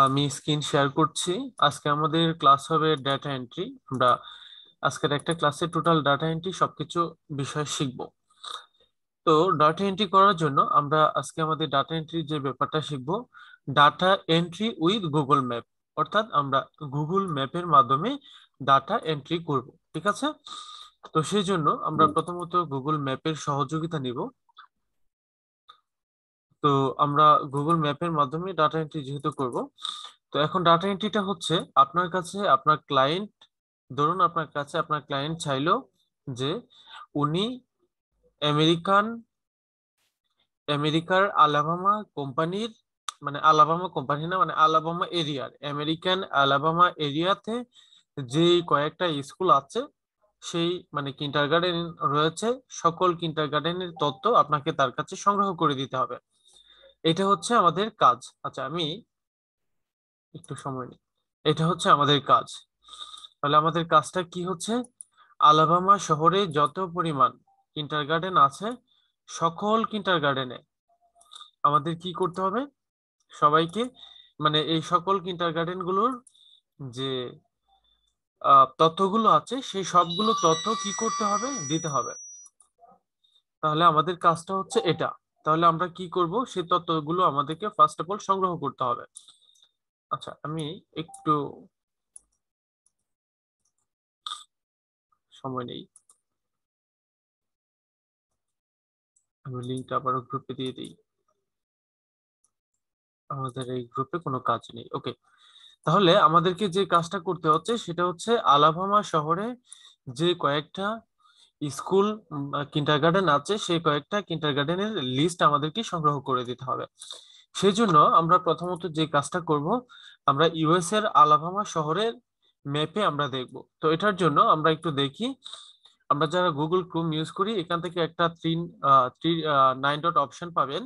আমি screen share করছি। আজকে আমাদের ক্লাস হবে ডাটা এন্ট্রি। আমরা আজকের একটা ক্লাসে টোটাল ডাটা এন্ট্রি সবকিছু বিষয় শিখব। তো ডাটা এন্ট্রি করার জন্য আমরা আজকে আমাদের ডাটা এন্ট্রি যে ব্যাপারটা শিখব, data entry with Google map. অর্থাৎ আমরা গুগল ম্যাপের মাধ্যমে ডাটা এন্ট্রি করব, ঠিক আছে? তো সেই জন্য আমরা প্রথমত গুগল ম্যাপের সহযোগিতা নিব। তো আমরা গুগল ম্যাপের মাধ্যমে ডাটা এন্ট্রি যেহেতু করব, তো এখন ডাটা এন্ট্রিটা হচ্ছে আপনার কাছে আপনার ক্লায়েন্ট, ধরুন আপনার কাছে আপনার ক্লায়েন্ট চাইলো যে উনি আমেরিকান আমেরিকার আলাবামা কোম্পানির, মানে আলাবামা কোম্পানি না, মানে আলাবামা এরিয়ার, আমেরিকান আলাবামা এরিয়াতে যে কয়েকটা স্কুল আছে, সেই মানে কিন্ডারগার্টেন রয়েছে, সকল কিন্ডারগার্টেনের তথ্য আপনাকে তার কাছে সংগ্রহ করে দিতে হবে। এটা হচ্ছে আমাদের কাজ। আচ্ছা, আমি একটু সময় নিই। এটা হচ্ছে আমাদের কাজ। তাহলে আমাদের কাজটা কি হচ্ছে? আলাবামা শহরে যত পরিমাণ কিন্ডারগার্টেন আছে, সকল কিন্ডারগার্টেনে আমাদের কি করতে হবে? সবাইকে, মানে এই সকল কিন্ডারগার্টেন গুলোর যে তথ্যগুলো আছে, সেই সবগুলো তথ্য কি করতে হবে? দিতে হবে। তাহলে আমাদের কাজটা হচ্ছে এটা। তাহলে আমরা কি করব? সেই তথ্যগুলো আমাদেরকে ফার্স্ট অফ অল সংগ্রহ করতে হবে। আচ্ছা, আমি একটু সময় নেই, আমি লিঙ্কটা আবারও গ্রুপে দিয়ে দিই। আমাদের এই গ্রুপে কোনো কাজ নেই, ওকে। তাহলে আমাদেরকে যে কাজটা করতে হচ্ছে সেটা হচ্ছে আলাবামা শহরে যে কয়েকটা স্কুল কিন্ডারগার্টেন আছে, সেই কয়েকটা কিন্ডারগার্টেনের লিস্ট আমাদেরকে সংগ্রহ করে দিতে হবে। সেই জন্য আমরা প্রথমত যে কাজটা করব, আমরা ইউএস এর আলাবামা শহরের ম্যাপে আমরা দেখব। তো এটার জন্য আমরা একটু দেখি, আমরা যারা গুগল ক্রোম ইউজ করি, এখান থেকে একটা থ্রি থ্রি 9 ডট অপশন পাবেন।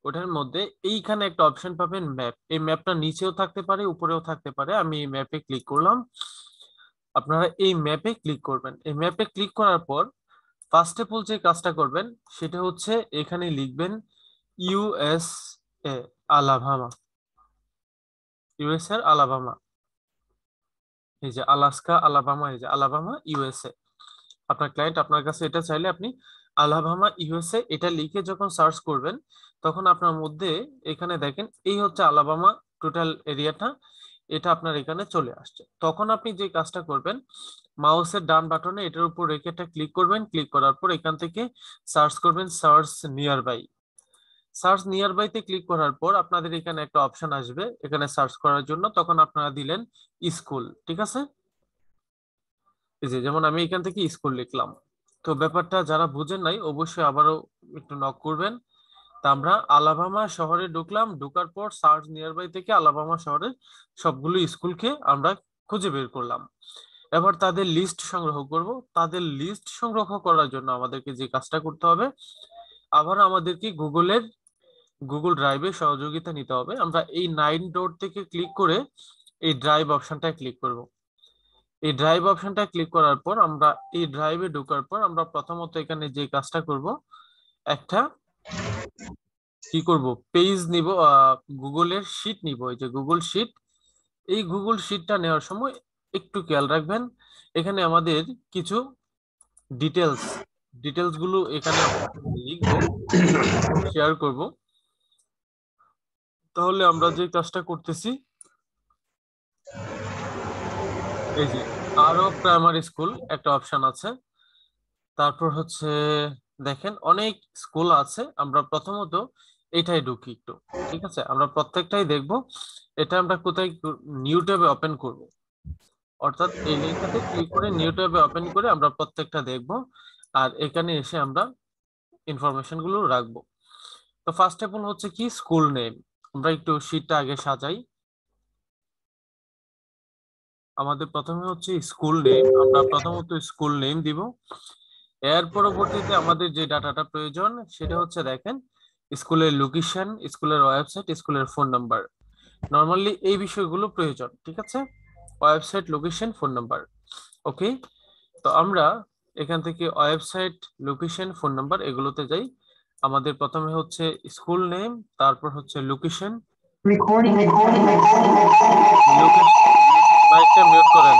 ওটার মধ্যে এইখানে একটা অপশন পাবেন ম্যাপ। এই ম্যাপটা নিচেও থাকতে পারে, উপরেও থাকতে পারে। আমি এই ম্যাপে ক্লিক করলাম। আপনারা এই ম্যাপে ক্লিক করবেন। এই ম্যাপে ক্লিক করার পর ফার্স্ট অফ অল যে কাজটা করবেন সেটা হচ্ছে এখানে লিখবেন ইউএস এ আলাবামা। ইউএস এর আলাবামা, এই যে আলাস্কা আলাবামা, এই যে আলাবামা ইউএসএ। আপনার ক্লায়েন্ট আপনার কাছে এটা চাইলে আপনি আলাবামা ইউএসএ এটা লিখে যখন সার্চ করবেন, তখন আপনার মধ্যে এখানে দেখেন এই হচ্ছে আলাবামা টোটাল এরিয়াটা, এটা আপনার এখানে চলে আসছে। তখন আপনি যে কাজটা করবেন, মাউসের ডান বাটনে এটার উপর রেখে এটা ক্লিক করবেন। ক্লিক করার পর এখান থেকে সার্চ করবেন search nearby. Search near বাইতে ক্লিক করার পর আপনাদের এখানে একটা অপশন আসবে এখানে সার্চ করার জন্য, তখন আপনারা দিলেন স্কুল, ঠিক আছে? এই যে যেমন আমি এখান থেকে স্কুল লিখলাম। তো ব্যাপারটা যারা বুঝেন নাই অবশ্যই আবারও একটু নক করবেন। তা আমরা আলাবামা শহরে ঢুকলাম, ঢোকার পর সার্চ নিয়ার বাই থেকে আলাবামা শহরের সবগুলো স্কুলকে আমরা খুঁজে বের করলাম। এবার তাদের লিস্ট সংগ্রহ করব। তাদের লিস্ট সংগ্রহ করার জন্য আমাদেরকে যে কাজটা করতে হবে, আবার আমাদেরকে গুগল ড্রাইভে সহযোগিতা নিতে হবে। আমরা এই 9 ডট থেকে ক্লিক করে এই ড্রাইভ অপশনটায় ক্লিক করব। এই ড্রাইভ অপশনটা ক্লিক করার পর আমরা এই ড্রাইভে ঢোকার পর আমরা প্রথমত এখানে যে কাজটা করব, একটা কি করব, পেজ নিব, গুগলের শিট নিব, এই যে গুগল শিট। এই গুগল শিটটা নেওয়ার সময় একটু খেয়াল রাখবেন, এখানে আমাদের কিছু ডিটেলস ডিটেলস গুলো এখানে লিখবো, শেয়ার করব। তাহলে আমরা যে কাজটা করতেছি, এই যে আরো প্রাইমারি স্কুল একটা অপশন আছে। তারপর হচ্ছে দেখেন অনেক স্কুল আছে। আমরা প্রথমত এটাই ঢুকি একটু, ঠিক আছে? আমরা প্রত্যেকটাই দেখব। এটা আমরা কোথায় নিউ ট্যাবে ওপেন করব, অর্থাৎ এই লিঙ্কটাতে ক্লিক করে নিউ ট্যাবে ওপেন করে আমরা প্রত্যেকটা দেখব। আর এখানে এসে আমরা ইনফরমেশন গুলো রাখবো। তো ফার্স্ট অফ অল হচ্ছে কি স্কুল নেম। আমরা একটু শীটটা আগে সাজাই। আমাদের প্রথমে হচ্ছে স্কুল নেম, আমরা প্রথমত স্কুল নেম দিব। এর পরবর্তীতে আমাদের যে ডাটাটা প্রয়োজন সেটা হচ্ছে দেখেন স্কুলের লোকেশন, স্কুলের ওয়েবসাইট, স্কুলের ফোন নাম্বার। নর্মালি এই বিষয়গুলো প্রয়োজন, ঠিক আছে? ওয়েবসাইট, লোকেশন, ফোন নাম্বার, ওকে। তো আমরা এখান থেকে ওয়েবসাইট, লোকেশন, ফোন নাম্বার এগুলোতে যাই। আমাদের প্রথমে হচ্ছে স্কুল নেম, তারপর হচ্ছে লোকেশন। Recording. মাইকটা মিউট করেন।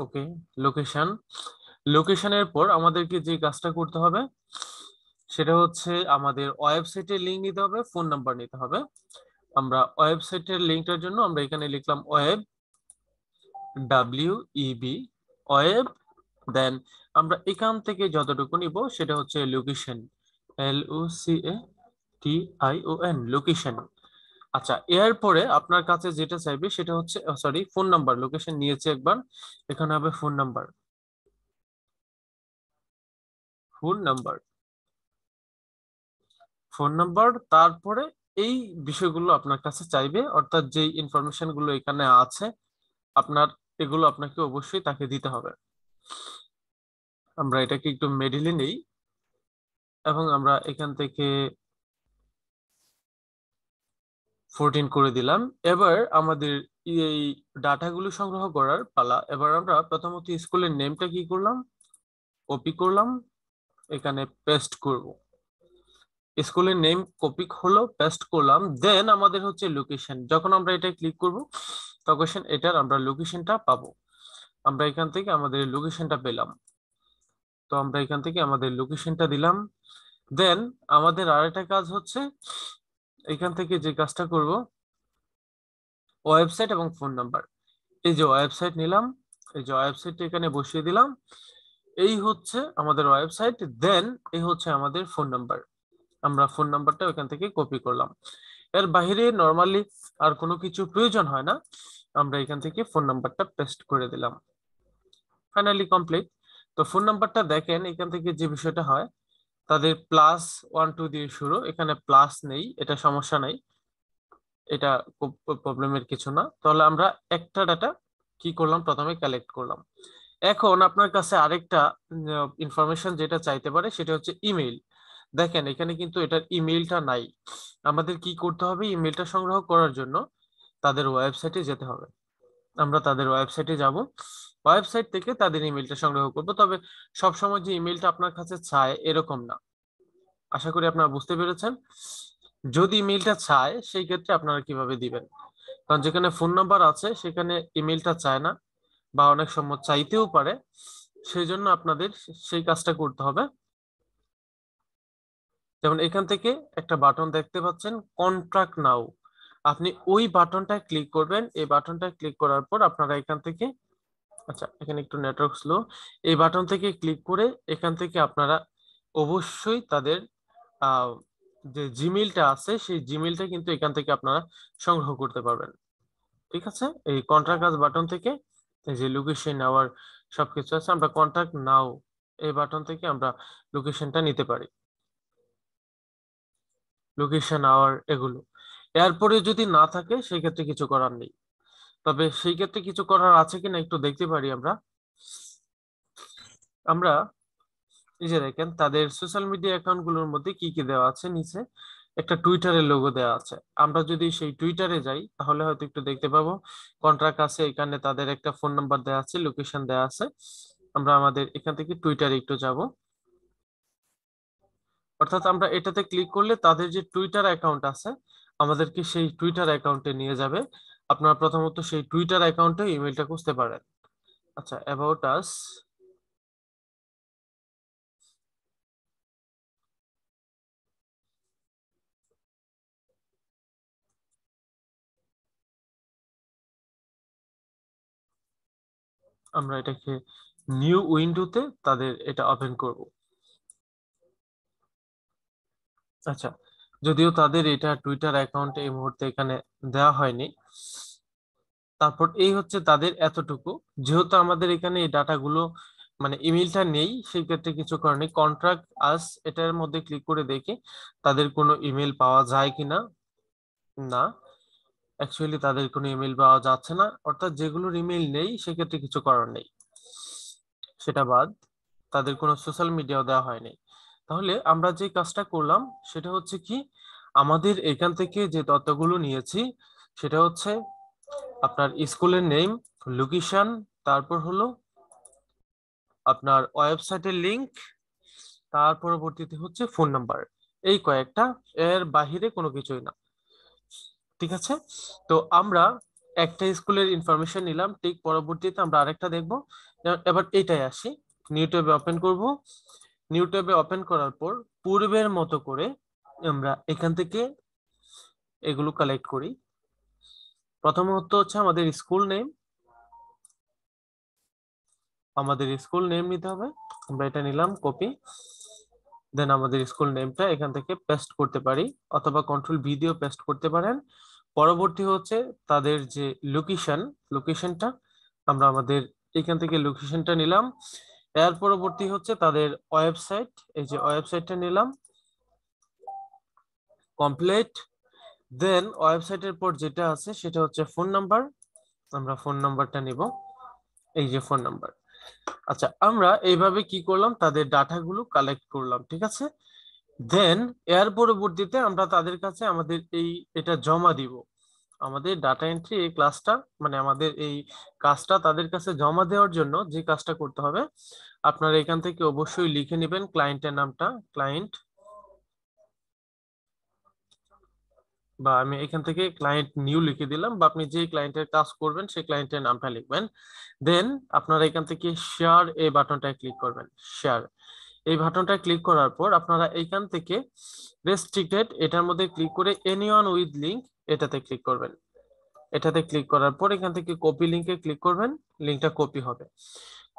ওকে, লোকেশন। লোকেশনের পর আমাদেরকে যে কাজটা করতে হবে সেটা হচ্ছে আমাদের ওয়েবসাইটের লিংক নিতে হবে, ফোন নাম্বার নিতে হবে। আমরা ওয়েবসাইটের লিংকটার জন্য আমরা এখানে লিখলাম ওয়েব, WEB, ওয়েব। দেন আমরা এখান থেকে যতটুকু নিব সেটা হচ্ছে লোকেশন, LOCATION, লোকেশন। আচ্ছা, এরপরে আপনার কাছে যেটা চাইবে সেটা হচ্ছে সরি ফোন নাম্বার। লোকেশন নিয়েছে একবার, এখানে হবে phone number. Phone number, phone number, তারপরে এই বিষয়গুলো আপনার কাছে চাইবে, অর্থাৎ যে ইনফরমেশন গুলো এখানে আছে আপনার, এগুলো আপনাকে অবশ্যই তাকে দিতে হবে। আমরা এটাকে একটু মিডিলে নেই এবং আমরা এখান থেকে 14 করে দিলাম। এবার আমাদের এই ডাটাগুলো সংগ্রহ করার পালা। এবার আমরা প্রথমত স্কুলের নেমটা কি করলাম, কপি করলাম, এখানে পেস্ট করব। স্কুলের নেম কপি হলো, পেস্ট করলাম। দেন আমাদের হচ্ছে লোকেশন, যখন আমরা এটা ক্লিক করব তখন এটার আমরা লোকেশনটা পাবো। আমরা এখান থেকে আমাদের লোকেশনটা পেলাম, তো আমরা এখান থেকে আমাদের লোকেশনটা দিলাম। দেন আমাদের আরেকটা কাজ হচ্ছে এখান থেকে যে কাজটা করব, ওয়েবসাইট এবং ফোন নাম্বার। এই যে ওয়েবসাইট নিলাম, এই যে ওয়েবসাইটটা এখানে বসিয়ে দিলাম, এই হচ্ছে আমাদের ওয়েবসাইট। দেন এই হচ্ছে আমাদের ফোন নাম্বার। আমরা ফোন নাম্বারটা ওখান থেকে কপি করলাম। এর বাইরে নরমালি আর কোনো কিছু প্রয়োজন হয় না, আমরা এখান থেকে ফোন নাম্বারটা পেস্ট করে দিলাম। Finally complete. তো ফোন নাম্বারটা দেখেন এখান থেকে যে বিষয়টা হয়, তাদের +12 দিয়ে শুরু, এখানে প্লাস নেই, এটা সমস্যা নাই, এটা খুব প্রবলেমের কিছু না। তাহলে আমরা একটা ডাটা কি করলাম, প্রথমে কালেক্ট করলাম। এখন আপনার কাছে আরেকটা ইনফরমেশন যেটা চাইতে পারে সেটা হচ্ছে ইমেইল। দেখেন এখানে কিন্তু এটার ইমেইলটা নাই। আমাদের কি করতে হবে, ইমেইলটা সংগ্রহ করার জন্য তাদের ওয়েবসাইটে যেতে হবে। আমরা তাদের ওয়েবসাইটে যাব, ওয়েবসাইট থেকে তাদের ইমেইলটা সংগ্রহ করব। তবে সবসময় যে ইমেইলটা আপনার কাছে চায় এরকম না, আশা করি আপনারা বুঝতে পেরেছেন। যদি ইমেইলটা চায় সেই ক্ষেত্রে আপনারা কিভাবে দিবেন, কারণ যেখানে ফোন নাম্বার আছে সেখানে ইমেইলটা চায় না, বা অনেক সময় চাইতেও পারে। সেই জন্য আপনাদের সেই কাজটা করতে হবে। যেমন এখান থেকে একটা বাটন দেখতে পাচ্ছেন, কন্ট্রাক্ট নাও, আপনি ওই বাটনটা ক্লিক করবেন। এই বাটনটা ক্লিক করার পর আপনারা এখান থেকে, আচ্ছা এখানে একটু নেটওয়ার্ক স্লো, এই বাটন থেকে ক্লিক করে এখান থেকে আপনারা অবশ্যই তাদের যে জিমেইলটা আছে সেই জিমেইলটা কিন্তু এখান থেকে আপনারা সংগ্রহ করতে পারবেন। ঠিক আছে, এই কন্ট্রাক্ট আস বাটন থেকে এই যে লোকেশন নেওয়ার সবকিছু আছে, আমরা কন্ট্যাক্ট নাও এই বাটন থেকে আমরা লোকেশনটা নিতে পারি, লোকেশন আওয়ার এগুলো। এরপরে যদি না থাকে সেই ক্ষেত্রে কিছু করার নেই। তবে সেই ক্ষেত্রে কিছু করার আছে কিনা একটু দেখতে পারি আমরা। আমরা এই যে দেখেন তাদের সোশ্যাল মিডিয়া অ্যাকাউন্ট গুলোর মধ্যে কি কি দেওয়া আছে, নিচে একটা টুইটারের লোগো দেওয়া আছে। আমরা যদি সেই টুইটারে যাই তাহলে হয়তো একটু দেখতে পাবো কন্ট্রাক্ট আছে, এখানে তাদের একটা ফোন নাম্বার দেওয়া আছে, লোকেশন দেওয়া আছে। আমরা আমাদের এখান থেকে টুইটারে একটু যাব, অর্থাৎ আমরা এটাতে ক্লিক করলে তাদের যে টুইটার অ্যাকাউন্ট আছে আমাদেরকে সেই টুইটার অ্যাকাউন্টে নিয়ে যাবে। আপনারা প্রথমত সেই টুইটার অ্যাকাউন্টে ইমেলটা খুঁজতে পারেন। আচ্ছা, অ্যাবাউট আস, আমরা এটাকে নিউ উইন্ডোতে তাদের এটা ওপেন করব। আচ্ছা, যদিও তাদের এটা টুইটার অ্যাকাউন্ট এই মুহূর্তে এখানে দেওয়া হয়নি, তারপর এই হচ্ছে তাদের এতটুকু। যেহেতু আমাদের এখানে এই ডাটাগুলো মানে ইমেলটা নেই, সেই ক্ষেত্রে কিছু করার নেই। কন্ট্রাক্ট আস এটার মধ্যে ক্লিক করে দেখি তাদের কোনো ইমেল পাওয়া যায় কিনা। না, অ্যাকচুয়ালি তাদের কোনো ইমেল পাওয়া যাচ্ছে না, অর্থাৎ যেগুলোর ইমেল নেই সেক্ষেত্রে কিছু করার নেই। সেটা বাদ, তাদের কোনো সোশ্যাল মিডিয়াও দেওয়া হয়নি। তাহলে আমরা যে কাজটা করলাম সেটা হচ্ছে কি, আমাদের এখান থেকে যে তথ্যগুলো নিয়েছি সেটা হচ্ছে আপনার স্কুলের নেম, লোকেশন, তারপর হলো আপনার ওয়েবসাইটের লিংক, তার পরবর্তীতে হচ্ছে ফোন নাম্বার। এই কয়েকটা, এর বাহিরে কোনো কিছুই না। ঠিক আছে, তো আমরা একটা স্কুলের ইনফরমেশন নিলাম, ঠিক পরবর্তীতে আমরা আরেকটা দেখব। এবার এইটাই আসি, নিউ ট্যাবে ওপেন করব। নিউ ট্যাবে ওপেন করার পর পূর্বের মতো করে আমরা এখান থেকে এগুলো কালেক্ট করি। প্রথমত হচ্ছে আমাদের স্কুল নেম, আমাদের স্কুল নেম নিতে হবে। আমরা এটা নিলাম কপি, দেন আমাদের স্কুল নেমটা এখান থেকে পেস্ট করতে পারি, অথবা কন্ট্রোল ভি দিয়েও পেস্ট করতে পারেন। পরবর্তী হচ্ছে তাদের যে লোকেশন, লোকেশনটা আমরা আমাদের এখান থেকে লোকেশনটা নিলাম। এর পরবর্তী হচ্ছে তাদের ওয়েবসাইট, এই যে ওয়েবসাইটটা নিলাম কমপ্লিট। দেন ওয়েবসাইটের পর যেটা আছে সেটা হচ্ছে ফোন নাম্বার, আমরা ফোন নাম্বারটা নিব, এই যে ফোন নাম্বার। আচ্ছা, আমরা এইভাবে কি করলাম, তাদের ডাটাগুলো কালেক্ট করলাম, ঠিক আছে। দেন এর পরবর্তীতে আমরা তাদের কাছে আমাদের এটা জমা দিব। আমাদের ডাটা এন্ট্রি এই ক্লাসটা, মানে আমাদের এই কাজটা তাদের কাছে জমা দেওয়ার জন্য যে কাজটা করতে হবে, আপনারা এখান থেকে অবশ্যই লিখে নেবেন ক্লায়েন্টের নামটা, ক্লায়েন্ট, বা আমি এখান থেকে ক্লায়েন্ট নিউ লিখে দিলাম, বা আপনি যে ক্লায়েন্টের কাজ করবেন সেই ক্লায়েন্টের নামটা লিখবেন। দেন আপনারা এখান থেকে শেয়ার এই বাটনটায় ক্লিক করবেন, শেয়ার এই বাটনটা ক্লিক করার পর আপনারা এইখান থেকে রেস্ট্রিক্টেড এটার মধ্যে ক্লিক করে এনিওয়ান উইথ লিংক এটাতে ক্লিক করবেন। এটাতে ক্লিক করার পর এখান থেকে কপি লিংকে ক্লিক করবেন, লিংকটা কপি হবে।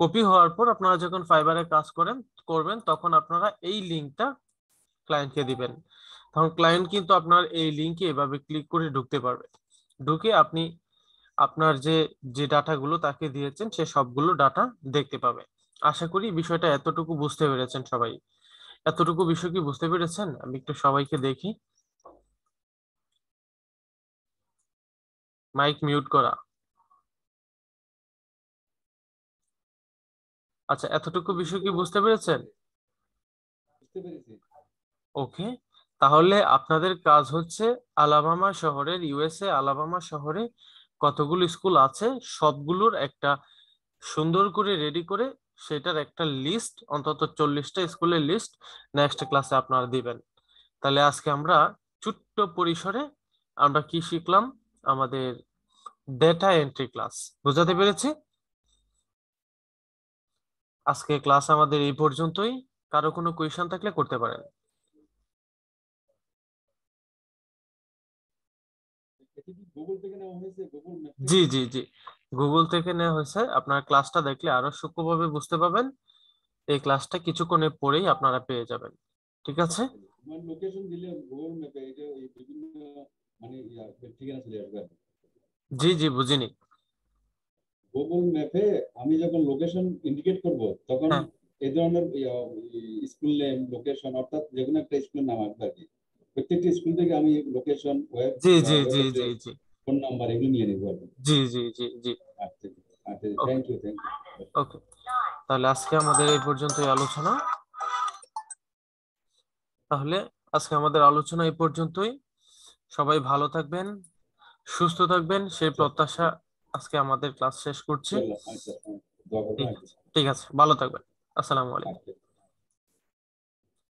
কপি হওয়ার পর আপনারা যখন ফাইবারে কাজ করবেন তখন আপনারা এই লিংকটা ক্লায়েন্টকে দিবেন। তখন ক্লায়েন্ট কিন্তু আপনার এই লিংকে এভাবে ক্লিক করে ঢুকতে পারবে। ঢুকে আপনি আপনার যে যে ডাটাগুলো তাকে দিয়েছেন সে সবগুলো ডাটা দেখতে পাবে। আশা করি বিষয়টা এতটুকু বুঝতে পেরেছেন সবাই। এতটুকু বিষয় কি বুঝতে পেরেছেন? আমি একটু সবাইকে দেখি, মাইক মিউট করা। আচ্ছা, এতটুকু বিষয় কি বুঝতে পেরেছেন? বুঝতে পেরেছি। ওকে, তাহলে আপনাদের কাজ হচ্ছে আলাবামা শহরের, ইউএসএ আলাবামা শহরে কতগুলো স্কুল আছে সবগুলোর একটা সুন্দর করে রেডি করে সেটার একটা লিস্ট, অন্তত 40টা স্কুলের লিস্ট নেক্সট ক্লাসে আপনারা দিবেন। তাহলে আজকে আমরা ছোট্ট পরিসরে আমরা কি শিখলাম, আমাদের ডেটা এন্ট্রি ক্লাস, বুঝাতে পেরেছি? আজকে ক্লাস আমাদের এই পর্যন্তই। কারো কোনো কোয়েশ্চেন থাকলে করতে পারেন। এটা কি গুগল থেকে নেওয়া হয়েছে, গুগল ম্যাপ জি থেকে? জি জি, গুগল থেকে নেওয়া হয়েছে। আপনার ক্লাসটা দেখলে আরো সূক্ষ্মভাবে বুঝতে পাবেন। এই ক্লাসটা কিছুক্ষণের পরেই আপনারা পেয়ে যাবেন, ঠিক আছে? মানে লোকেশন দিলে গুগল ম্যাপে এই যে এই বিভিন্ন মানে ঠিকানা চলে আসবে। জি জি, বুঝিনি। গুগল ম্যাপে আমি যখন লোকেশন ইন্ডিকেট করব তখন হ্যাঁ, এই ধরনের স্কুল নেম, লোকেশন, অর্থাৎ যে কোনো একটা স্কুলের নাম আসবে আর কি। প্রত্যেকটা স্কুল থেকে আমি লোকেশন, ওয়েব জি বা জি ওয়েব জি জি অ্যাড্রেস, জি ফোন নাম্বার এগুলো নিয়ে নেবো আর কি। জি জি জি জি। আচ্ছা আচ্ছা, okay thank you thank you. Okay, তাহলে আজকে আমাদের এই পর্যন্তই আলোচনা। তাহলে আজকে আমাদের আলোচনা এই পর্যন্তই। সবাই ভালো থাকবেন, সুস্থ থাকবেন সেই আচ্ছা প্রত্যাশা আজকে আমাদের ক্লাস শেষ করছি। ইনশাআল্লাহ, আচ্ছা দোয়া করবেন। ঠিক আচ্ছা আছে, ঠিক আছে, ভালো থাকবেন। আসসালামু আলাইকুম। আচ্ছা।